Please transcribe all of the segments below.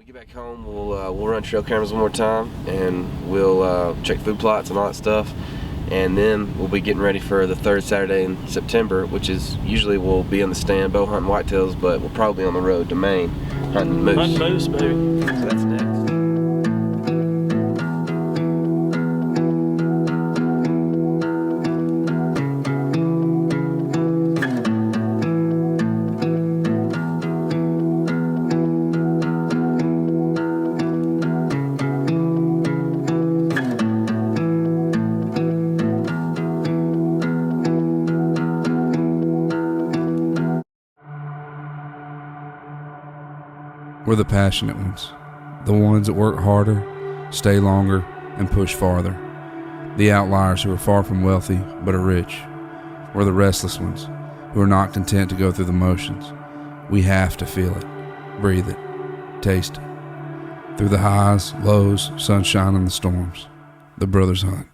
we get back home, we'll run trail cameras one more time, and we'll check food plots and all that stuff, and then we'll be getting ready for the third Saturday in September, which is usually we'll be on the stand bow hunting whitetails, but we'll probably be on the road to Maine hunting moose. Hunting moose, baby. So that's next. We're the passionate ones, the ones that work harder, stay longer, and push farther. The outliers who are far from wealthy but are rich. We're the restless ones who are not content to go through the motions. We have to feel it, breathe it, taste it. Through the highs, lows, sunshine, and the storms, the brothers hunt.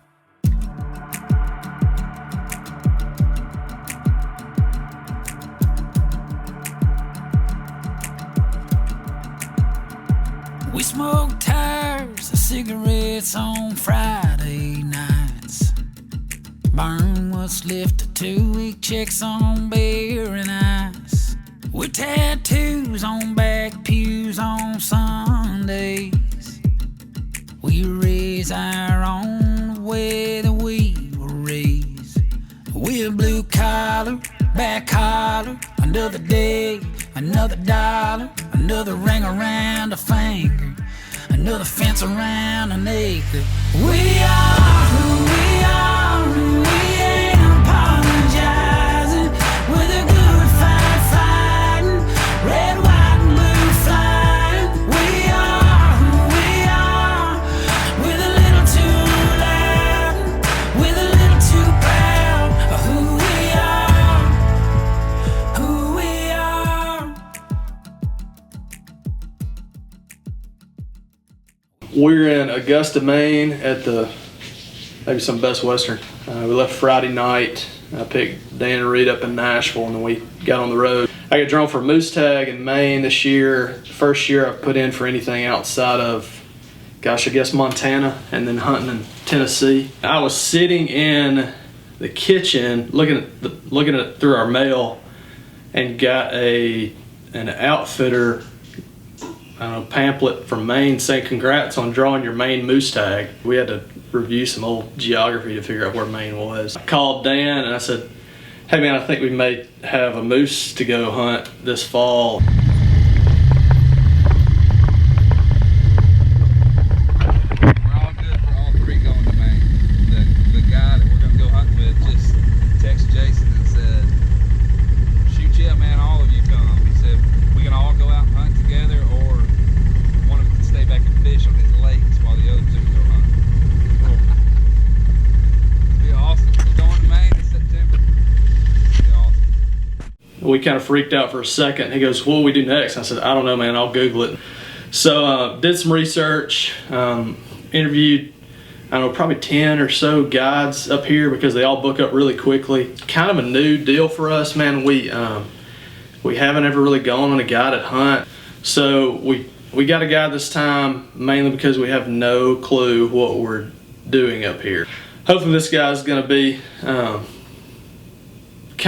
We smoke tires of cigarettes on Friday nights. Burn what's left of 2-week checks on beer and ice. With tattoos on back pews on Sundays. We raise our own the way that we were raised. We're blue collar, back collar, another day, another dollar, another ring around a finger, another fence around an acre. We are who we are, and we ain't apologizing. We're the good fight fighting, red, white, and blue flying. We are who we are, with a little too loud, with a little too proud of who we are, who we are. We're in Augusta, Maine at the maybe some Best Western. We left Friday night. I picked Dan and Reed up in Nashville, and then we got on the road. I got drawn for a moose tag in Maine this year. First year I've put in for anything outside of, gosh, I guess Montana, and then hunting in Tennessee. I was sitting in the kitchen looking at it through our mail, and got an outfitter pamphlet from Maine saying congrats on drawing your Maine moose tag. We had to review some old geography to figure out where Maine was. I called Dan and I said, hey man, I think we may have a moose to go hunt this fall. We're all good for all three going to Maine. The guy that we're going to go hunting with just texted Jason and said, shoot yeah man, all of you come. He said, we can all go out and hunt together, or one of us can stay back and fish on his lakes while the other two go hunt. It'll be awesome. We're going to Maine in September. It'll be awesome. We kind of freaked out for a second. He goes, what do we do next? I said, I don't know man, I'll Google it. So did some research, interviewed, I don't know, probably 10 or so guides up here because they all book up really quickly. Kind of a new deal for us, man. We haven't ever really gone on a guided hunt. So we got a guide this time, mainly because we have no clue what we're doing up here. Hopefully this guy's gonna be kind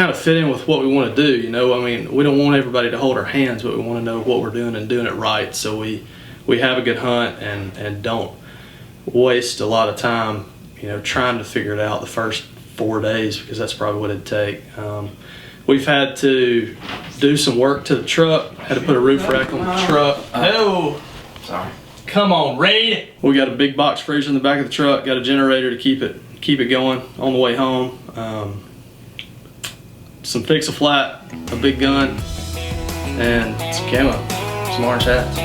of fit in with what we want to do. You know, I mean, we don't want everybody to hold our hands, but we want to know what we're doing and doing it right, so we have a good hunt and don't waste a lot of time, you know, trying to figure it out the first 4 days, because that's probably what it'd take. We've had to do some work to the truck, had to put a roof rack on the truck. Oh, Sorry. come on, Reed. We got a big box freezer in the back of the truck, got a generator to keep it going on the way home. Some fix-a-flat, a big gun, and some camo, some orange hats.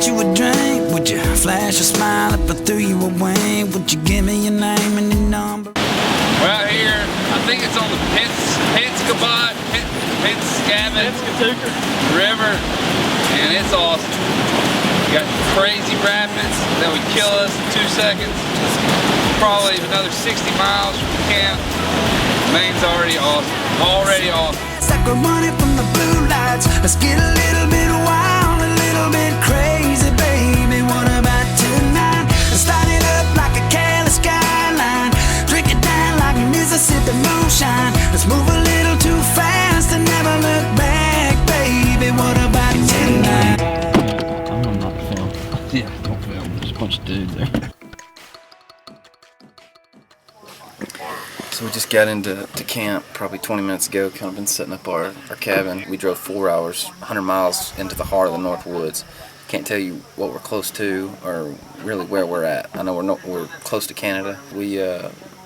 You a drink? Would you flash a smile if I threw you a wink? Would you give me your name and your number? We're out here, I think it's on the Pennscabot River, and it's awesome. We got crazy rapids that would kill us in 2 seconds. probably another 60 miles from camp. Maine's already awesome. Already awesome. Sucker money from the blue lights. Let's get a little bit wild, a little bit crazy, baby. What about tonight? Let's start it up like a careless skyline. Drink it down like Mississippi moonshine. Let's move a little too fast and never look back, baby. What about tonight? I'm not film. Yeah, don't film. There's a bunch of dudes there. So we just got into camp probably 20 minutes ago. Kind of been setting up our cabin. We drove 4 hours, 100 miles into the heart of the North Woods. Can't tell you what we're close to or really where we're at. I know we're close to Canada. We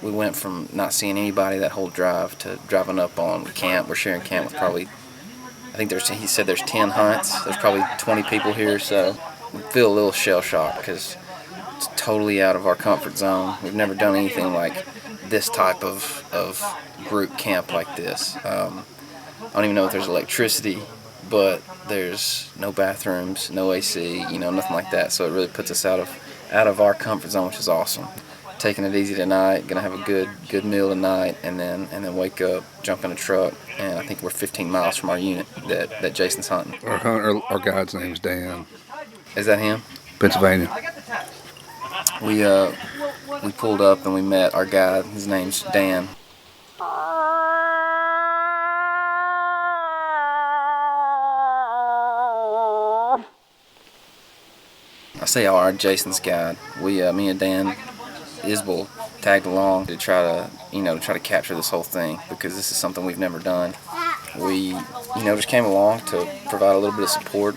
went from not seeing anybody that whole drive to driving up on camp. We're sharing camp with probably, I think he said there's 10 hunts. There's probably 20 people here, so we feel a little shell shocked because it's totally out of our comfort zone. We've never done anything like this type of group camp like this. I don't even know if there's electricity, but there's no bathrooms, no AC, nothing like that. So it really puts us out of our comfort zone, which is awesome. Taking it easy tonight, gonna have a good meal tonight, and then wake up, jump in a truck, and I think we're 15 miles from our unit that Jason's hunting. Our guide's name's Dan. Is that him? Pennsylvania. We pulled up and we met our guide. His name's Dan. I say our Jason's guide. Me and Dan Isbell tagged along to try to capture this whole thing because this is something we've never done. We, just came along to provide a little bit of support.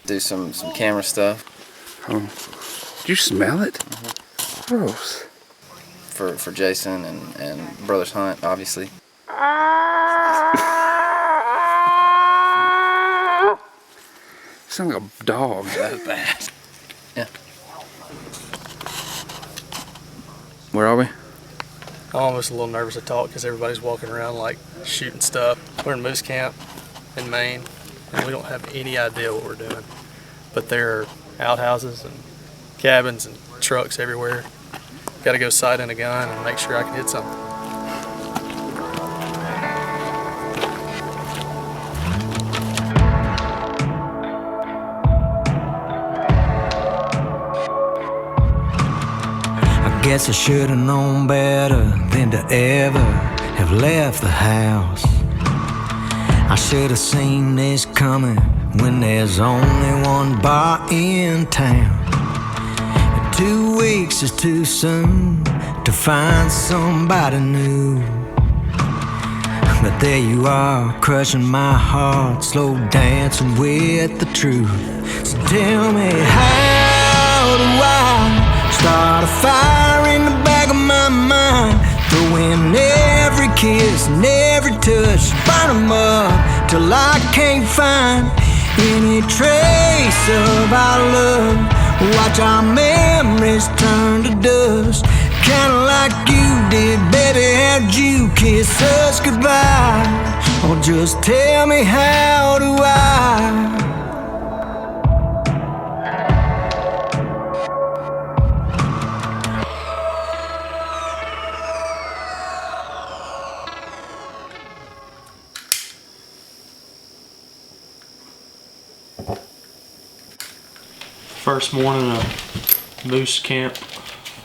Do some camera stuff. Oh. Did you smell it? Gross. For Jason and Brothers Hunt, obviously. Sound like a dog. That was bad. Yeah. Where are we? I'm almost a little nervous to talk because everybody's walking around like shooting stuff. We're in moose camp in Maine, and we don't have any idea what we're doing. But there are outhouses and cabins and trucks everywhere. Got to go sight in a gun and make sure I can hit something. I guess I should have known better than to ever have left the house. I should have seen this coming when there's only one bar in town. 2 weeks is too soon to find somebody new. But there you are, crushing my heart, slow dancing with the truth. So tell me, how do I start a fire in the back of my mind? Throwing every kiss and every touch, burn 'em up till I can't find any trace of our love. Watch our memories turn to dust, kinda like you did, baby. How'd you kiss us goodbye? Or just tell me, how do I? First morning of moose camp.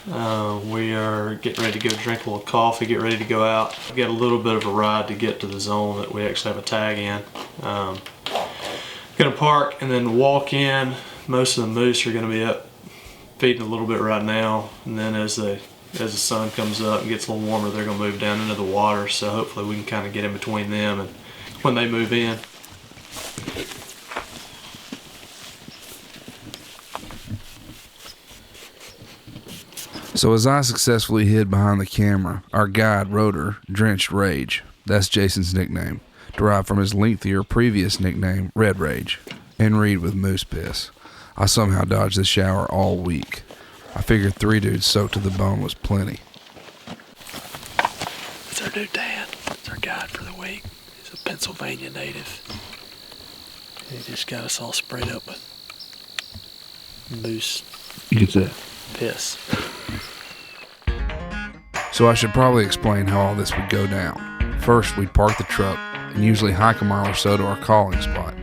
We are getting ready to go drink a little coffee, get ready to go out. We got a little bit of a ride to get to the zone that we actually have a tag in. Gonna park and then walk in. Most of the moose are gonna be up feeding a little bit right now, and then as the sun comes up and gets a little warmer, they're gonna move down into the water. So hopefully we can kind of get in between them and when they move in. So as I successfully hid behind the camera, our guide, Rotor, drenched Rage. That's Jason's nickname, derived from his lengthier previous nickname, Red Rage, and Reed with moose piss. I somehow dodged the shower all week. I figured 3 dudes soaked to the bone was plenty. It's our dude Dan. It's our guide for the week. He's a Pennsylvania native. He just got us all sprayed up with moose You could say. piss. So I should probably explain how all this would go down. First, we'd park the truck and usually hike a mile or so to our calling spot.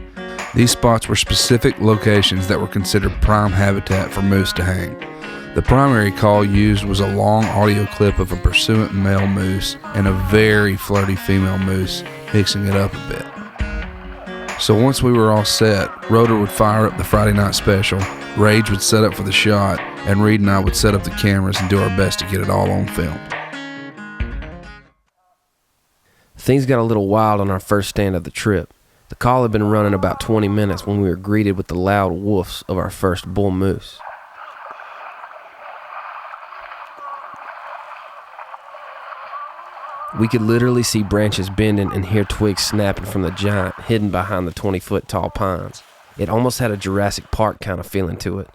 These spots were specific locations that were considered prime habitat for moose to hang. The primary call used was a long audio clip of a pursuant male moose and a very flirty female moose, mixing it up a bit. So once we were all set, Rotor would fire up the Friday night special, Rage would set up for the shot, and Reed and I would set up the cameras and do our best to get it all on film. Things got a little wild on our first stand of the trip. The call had been running about 20 minutes when we were greeted with the loud woofs of our first bull moose. We could literally see branches bending and hear twigs snapping from the giant hidden behind the 20-foot tall pines. It almost had a Jurassic Park kind of feeling to it.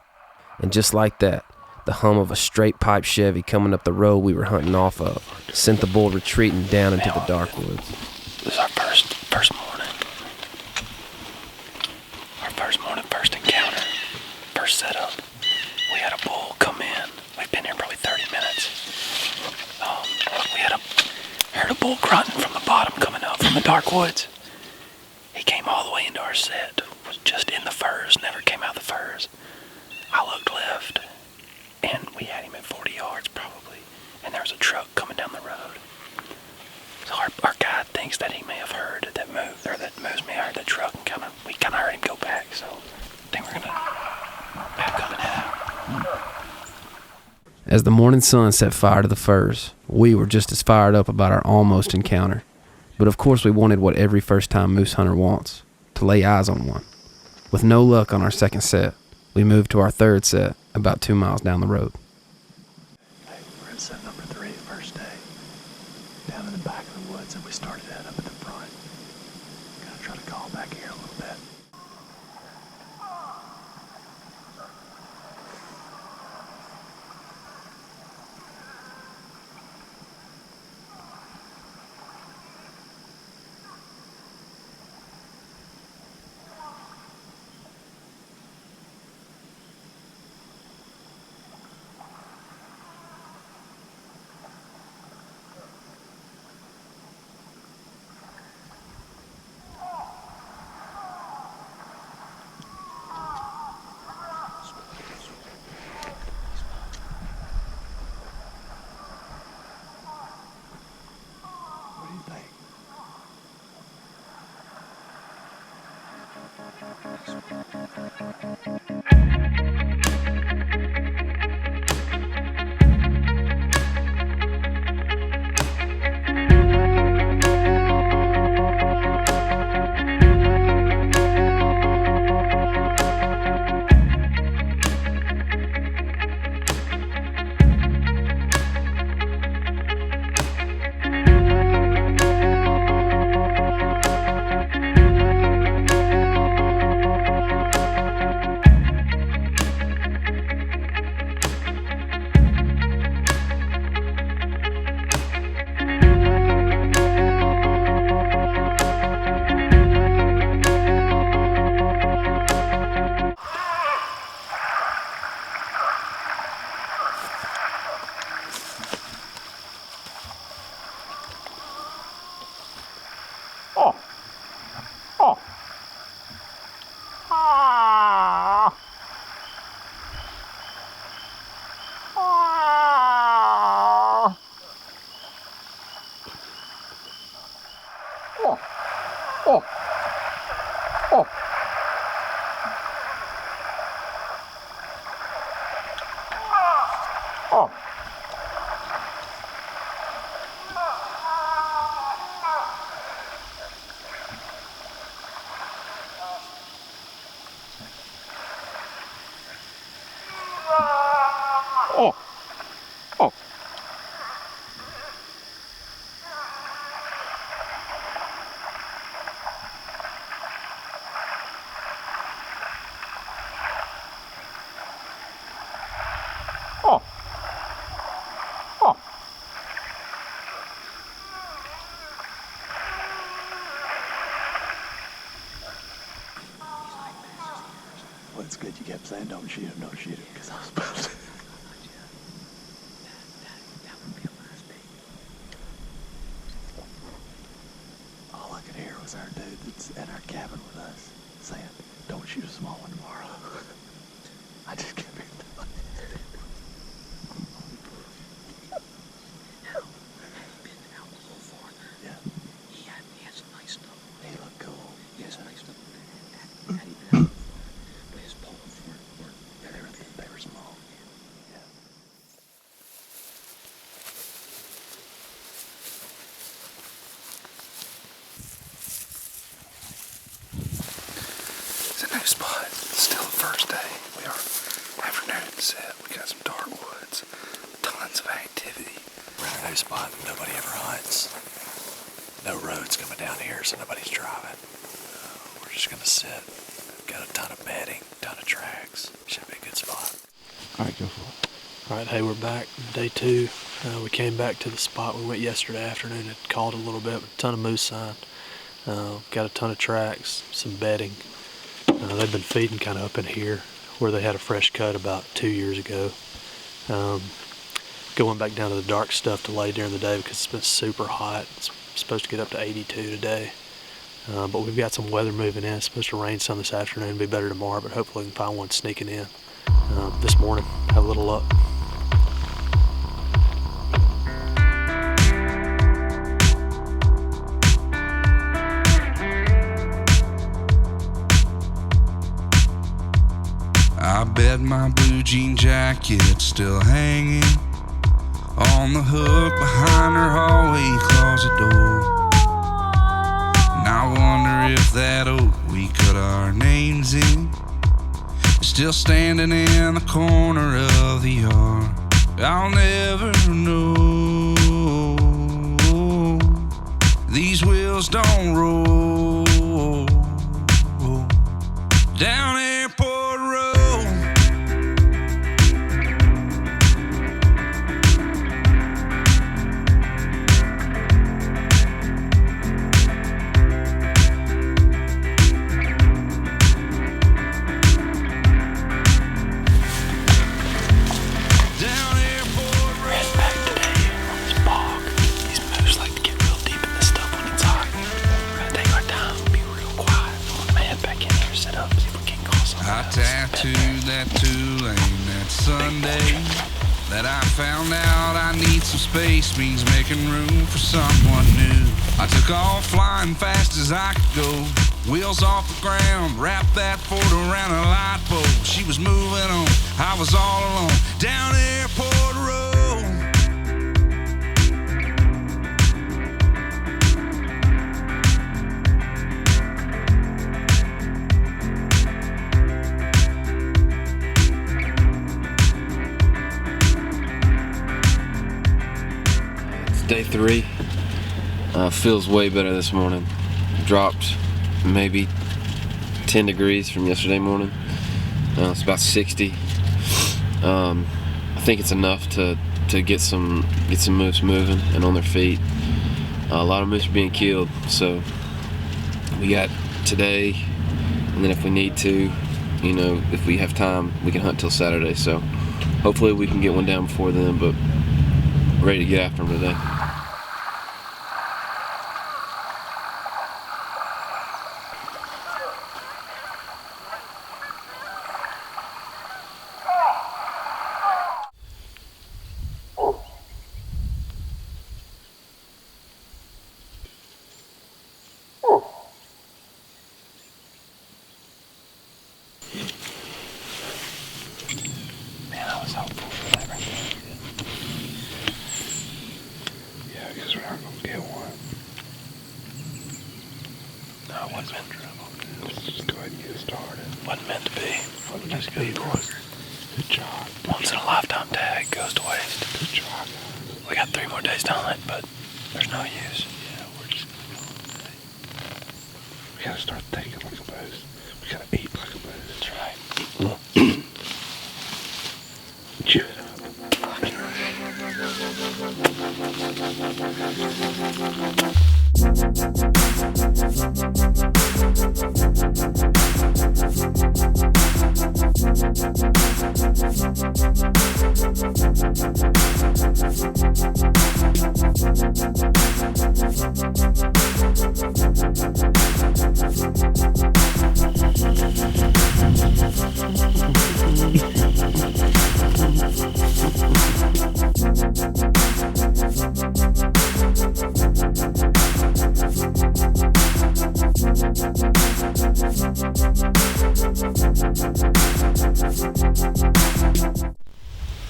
And just like that, the hum of a straight pipe Chevy coming up the road we were hunting off of sent the bull retreating down into the dark woods. This is our first morning. First encounter, first setup. We had a bull come in. We've been here probably 30 minutes. Heard a bull grunting from the bottom coming up from the dark woods. He came all the way into our set, was just in the firs, never came out the firs. I looked left, and we had him at 40 yards probably, and there was a truck coming down the road. So our guide thinks that he may have heard that moose may have heard that truck, and we kind of heard him go back, so I think we're gonna back up and head out. As the morning sun set fire to the firs, we were just as fired up about our almost encounter. But of course we wanted what every first-time moose hunter wants, to lay eyes on one. With no luck on our second set, we moved to our third set about 2 miles down the road. Hey, we're at set number 3 the first day, down in the back of the woods, and we started that up at the front. Gonna try to call back here a little bit. He kept saying, don't shoot him, because I was about to. All I could hear was our dude that's in our cabin with us saying, don't shoot a small one tomorrow. I just kept hearing that. Yeah. He had some nice stuff. He looked cool. He had some nice stuff. But his poles were they were small. Yeah. It's a new spot. It's still the first day. We are afternoon set. We got some dark woods. Tons of activity. We're in a new spot that nobody ever hunts. No roads coming down here, so nobody's driving. We're just gonna sit. Got a ton of bedding, ton of tracks. Should be a good spot. All right, go for it. All right, hey, we're back. Day 2. We came back to the spot we went yesterday afternoon. It called a little bit, but a ton of moose sign. Got a ton of tracks, some bedding. They've been feeding kind of up in here where they had a fresh cut about 2 years ago. Going back down to the dark stuff to lay during the day because it's been super hot. It's supposed to get up to 82 today. But we've got some weather moving in. It's supposed to rain some this afternoon, be better tomorrow, but hopefully we can find one sneaking in this morning. Have a little luck. I bet my blue jean jacket's still hanging on the hook behind her hallway closet door. And I wonder if that oak we cut our names in is still standing in the corner of the yard. I'll never know. These wheels don't roll down Airport Road. I tattooed that Tulane that Sunday. That I found out I need some space means making room for someone new. I took off flying fast as I could go. Wheels off the ground, wrapped that Ford around a light pole. She was moving on, I was all alone down Airport Road. Day 3 feels way better this morning. Dropped maybe 10 degrees from yesterday morning. It's about 60. I think it's enough to get some moose moving and on their feet. A lot of moose are being killed, so we got today, and then if we need to, if we have time, we can hunt till Saturday. So hopefully we can get one down before then, but ready to get after them today. Man, I was hopeful for that right there. Yeah, because we're not going to get one. No, it wasn't meant to. Let's just go ahead and get started. Wasn't meant to be. Wasn't meant to be, boys. Good job. Once in a lifetime tag goes to waste. Good job, guys. We got 3 more days to hunt, but there's no use. Yeah, we're just gonna go today. We gotta start thinking like a moose. We gotta eat like a moose. That's right. Chew it up.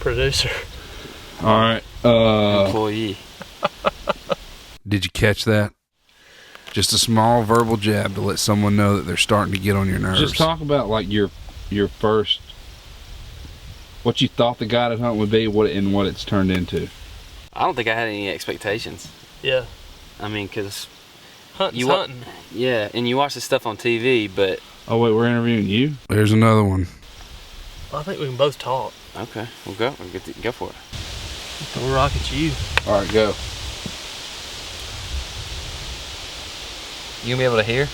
Producer. All right. Employee. Did you catch that? Just a small verbal jab to let someone know that they're starting to get on your nerves. Just talk about like your first, what you thought the guided hunt would be, what it's turned into. I don't think I had any expectations. Yeah. I mean, because hunting. Yeah, and you watch this stuff on TV, but... Oh, wait, we're interviewing you? There's another one. I think we can both talk. Okay, we'll go. Go for it. Throw a rock at you. All right, go. You gonna be able to hear?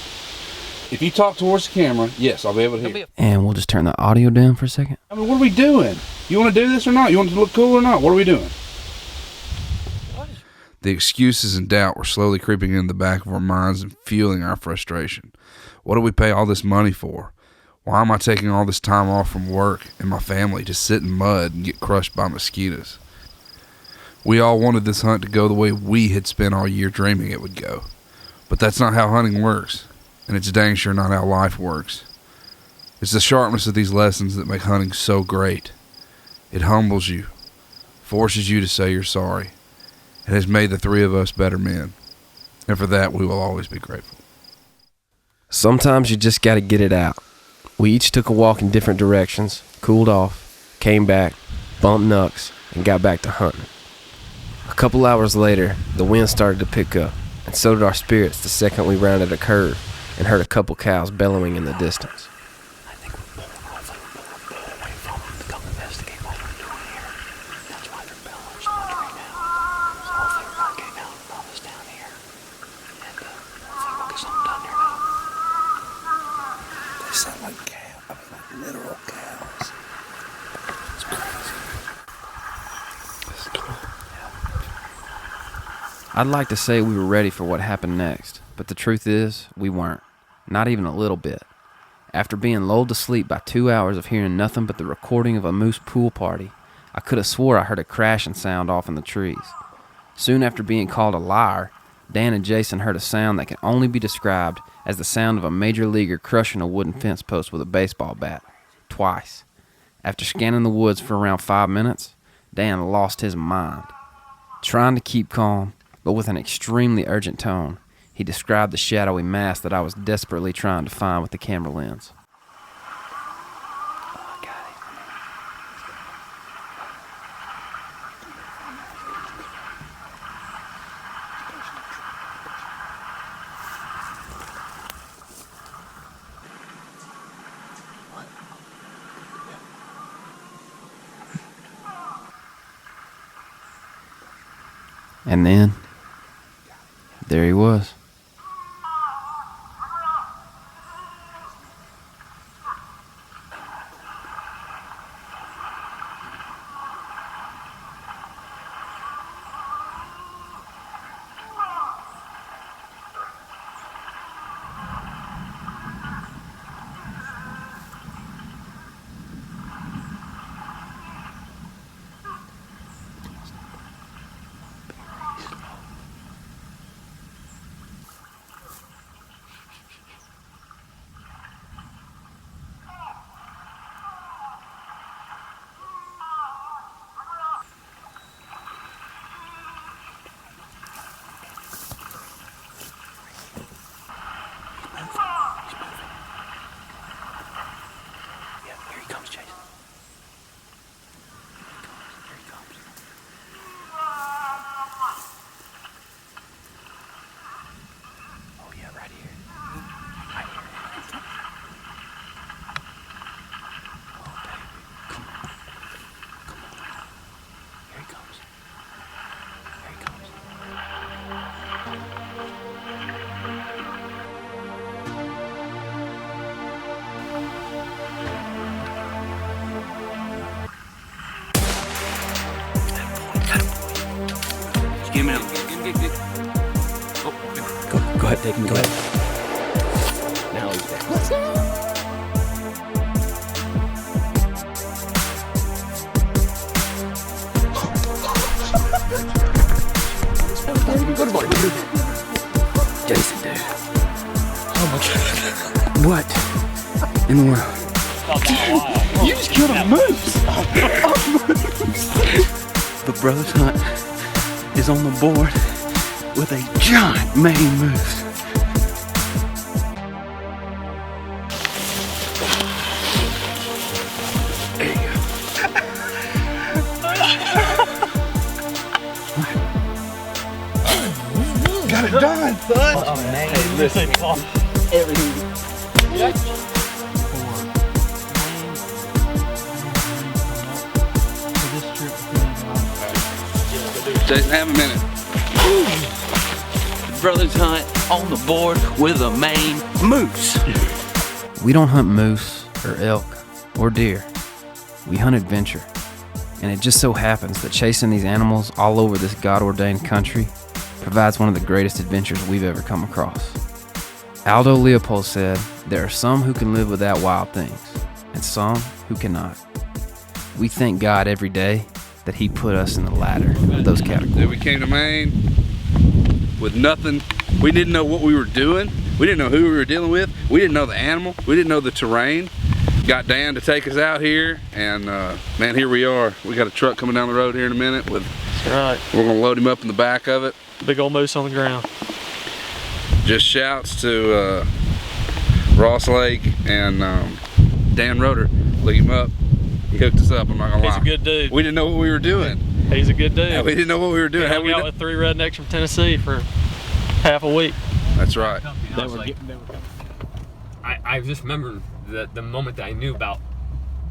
If you talk towards the camera, yes, I'll be able to hear. And we'll just turn the audio down for a second. I mean, what are we doing? You want to do this or not? You want it to look cool or not? What are we doing? The excuses and doubt were slowly creeping into the back of our minds and fueling our frustration. What do we pay all this money for? Why am I taking all this time off from work and my family to sit in mud and get crushed by mosquitoes? We all wanted this hunt to go the way we had spent all year dreaming it would go. But that's not how hunting works, and it's dang sure not how life works. It's the sharpness of these lessons that make hunting so great. It humbles you, forces you to say you're sorry, and has made the three of us better men. And for that, we will always be grateful. Sometimes you just gotta get it out. We each took a walk in different directions, cooled off, came back, bumped knucks, and got back to hunting. A couple hours later, the wind started to pick up, and so did our spirits the second we rounded a curve and heard a couple cows bellowing in the distance. I think we're pulling away from them to come investigate what we're doing here. That's why they're bellowing so much right now. So hopefully we're not getting out and us down here. And hopefully we'll get something done here now. They sound like cows. I mean, like literal cows. It's crazy. It's cool. I'd like to say we were ready for what happened next, but the truth is, we weren't. Not even a little bit. After being lulled to sleep by 2 hours of hearing nothing but the recording of a moose pool party, I could have swore I heard a crashing sound off in the trees. Soon after being called a liar, Dan and Jason heard a sound that can only be described as the sound of a major leaguer crushing a wooden fence post with a baseball bat. Twice. After scanning the woods for around 5 minutes, Dan lost his mind. Trying to keep calm, but with an extremely urgent tone, he described the shadowy mass that I was desperately trying to find with the camera lens. Oh, I got it. And then, there he was. Give me him. Go ahead, take him. Go ahead. Now he's there. Good boy. Jason, dude. Oh my God. What in the world? You just killed a moose. brother's hunt is on the board with a giant Maine moose. There you go. Got it done, son. Oh, man. Hey, listen. Everything. Jason, have a minute. Brother's hunt on the board with a Maine moose. We don't hunt moose or elk or deer. We hunt adventure. And it just so happens that chasing these animals all over this God-ordained country provides one of the greatest adventures we've ever come across. Aldo Leopold said, "There are some who can live without wild things, and some who cannot." We thank God every day that He put us in the latter of those categories. Then we came to Maine with nothing. We didn't know what we were doing. We didn't know who we were dealing with. We didn't know the animal. We didn't know the terrain. Got Dan to take us out here, and man, here we are. We got a truck coming down the road here in a minute. That's right. We're gonna load him up in the back of it. Big old moose on the ground. Just shouts to Ross Lake and Dan Roeder. Look him up. He hooked us up, I'm not gonna lie. He's a good dude. We didn't know what we were doing. He's a good dude. Yeah, we didn't know what we were doing. We hung out with 3 rednecks from Tennessee for half a week. That's right. I just remember the moment that I knew about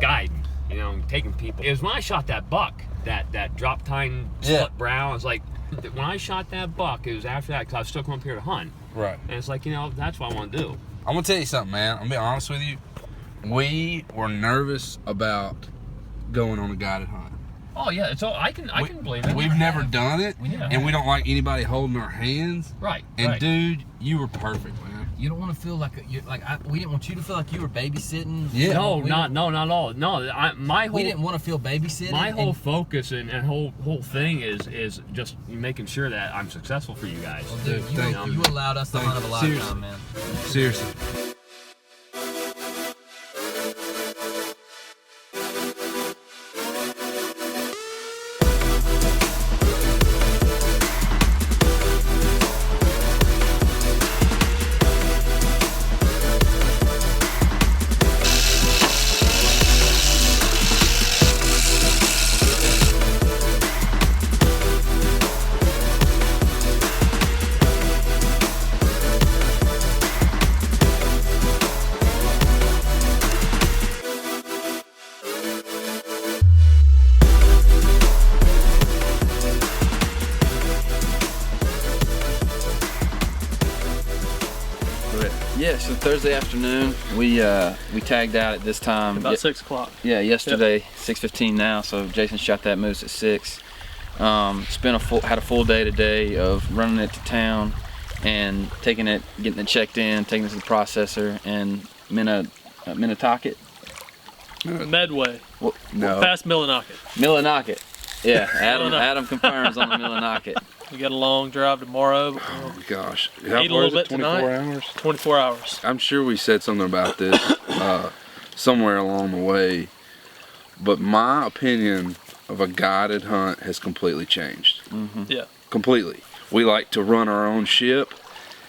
guiding, you know, taking people. It was when I shot that buck, that drop tine split brow. I was like, when I shot that buck, it was after that because I was still coming up here to hunt. Right. And it's like, you know, that's what I want to do. I'm gonna tell you something, man. I'm gonna be honest with you. We were nervous about going on a guided hunt. Oh yeah, so I can believe it. We've never done it, and we don't like anybody holding our hands. Right. And right. dude, you were perfect, man. You don't want to feel like we didn't want you to feel like you were babysitting. Yeah. No, not at all. No, we didn't want to feel babysitting. My whole focus and whole thing is just making sure that I'm successful for you guys. Well, dude, you allowed us the hunt of a lifetime, man. Seriously. Yeah, so Thursday afternoon, we tagged out at this time. About 6 o'clock. Yeah, yesterday, 6:15 now. So Jason shot that moose at 6. Had a full day today of running it to town and taking it, getting it checked in, taking it to the processor and Minnetonka. Medway. Well, no. Past Millinocket. Millinocket. Yeah, Adam confirms on the Millinocket. We got a long drive tomorrow. But oh gosh. Eat a little bit 24 tonight. hours? 24 hours. I'm sure we said something about this somewhere along the way, but my opinion of a guided hunt has completely changed. Mm-hmm. Yeah. Completely. We like to run our own ship,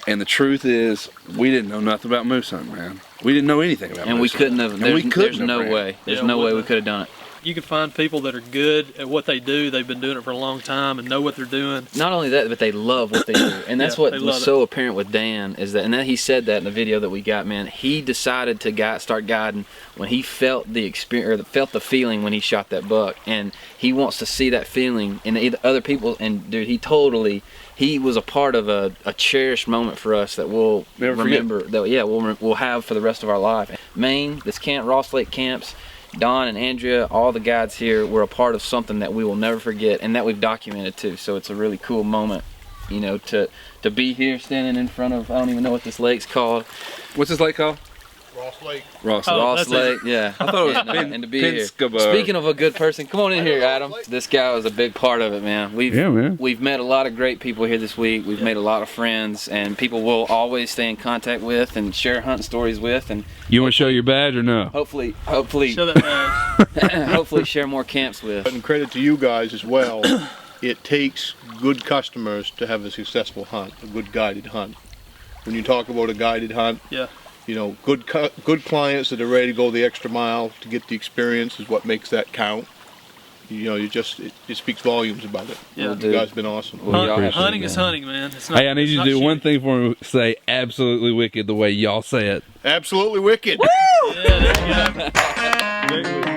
and the truth is, we didn't know nothing about moose hunting, man. We didn't know anything about and moose hunting. There's no way. There's no way we could have done it. You can find people that are good at what they do. They've been doing it for a long time and know what they're doing. Not only that, but they love what they do. And that's what was so apparent with Dan is that, and then he said that in the video that we got, man, he decided to start guiding when he felt the experience, or felt the feeling when he shot that buck. And he wants to see that feeling in other people. And dude, he was a part of a cherished moment for us that we'll remember, we'll have for the rest of our life. Maine, this camp, Ross Lake Camps, Don and Andrea, all the guides here were a part of something that we will never forget and that we've documented too. So it's a really cool moment, you know, to be here standing in front of, I don't even know what this lake's called. What's this lake called? Ross Lake, yeah. I thought it was and to be here. Pinskaba. Speaking of a good person, come on in here, Adam. This guy was a big part of it, man. We've met a lot of great people here this week. We've made a lot of friends, and people we'll always stay in contact with and share hunting stories with. And you want to show your badge or no? Hopefully, show that badge. hopefully share more camps with. And credit to you guys as well. It takes good customers to have a successful hunt, a good guided hunt. When you talk about a guided hunt, you know, good clients that are ready to go the extra mile to get the experience is what makes that count. You know, it speaks volumes about it. Yeah. You guys have been awesome. Hunting is hunting, man. It's not, hey, I need you to do one thing for me. Say absolutely wicked the way y'all say it. Absolutely wicked. Woo! Yeah, there you go.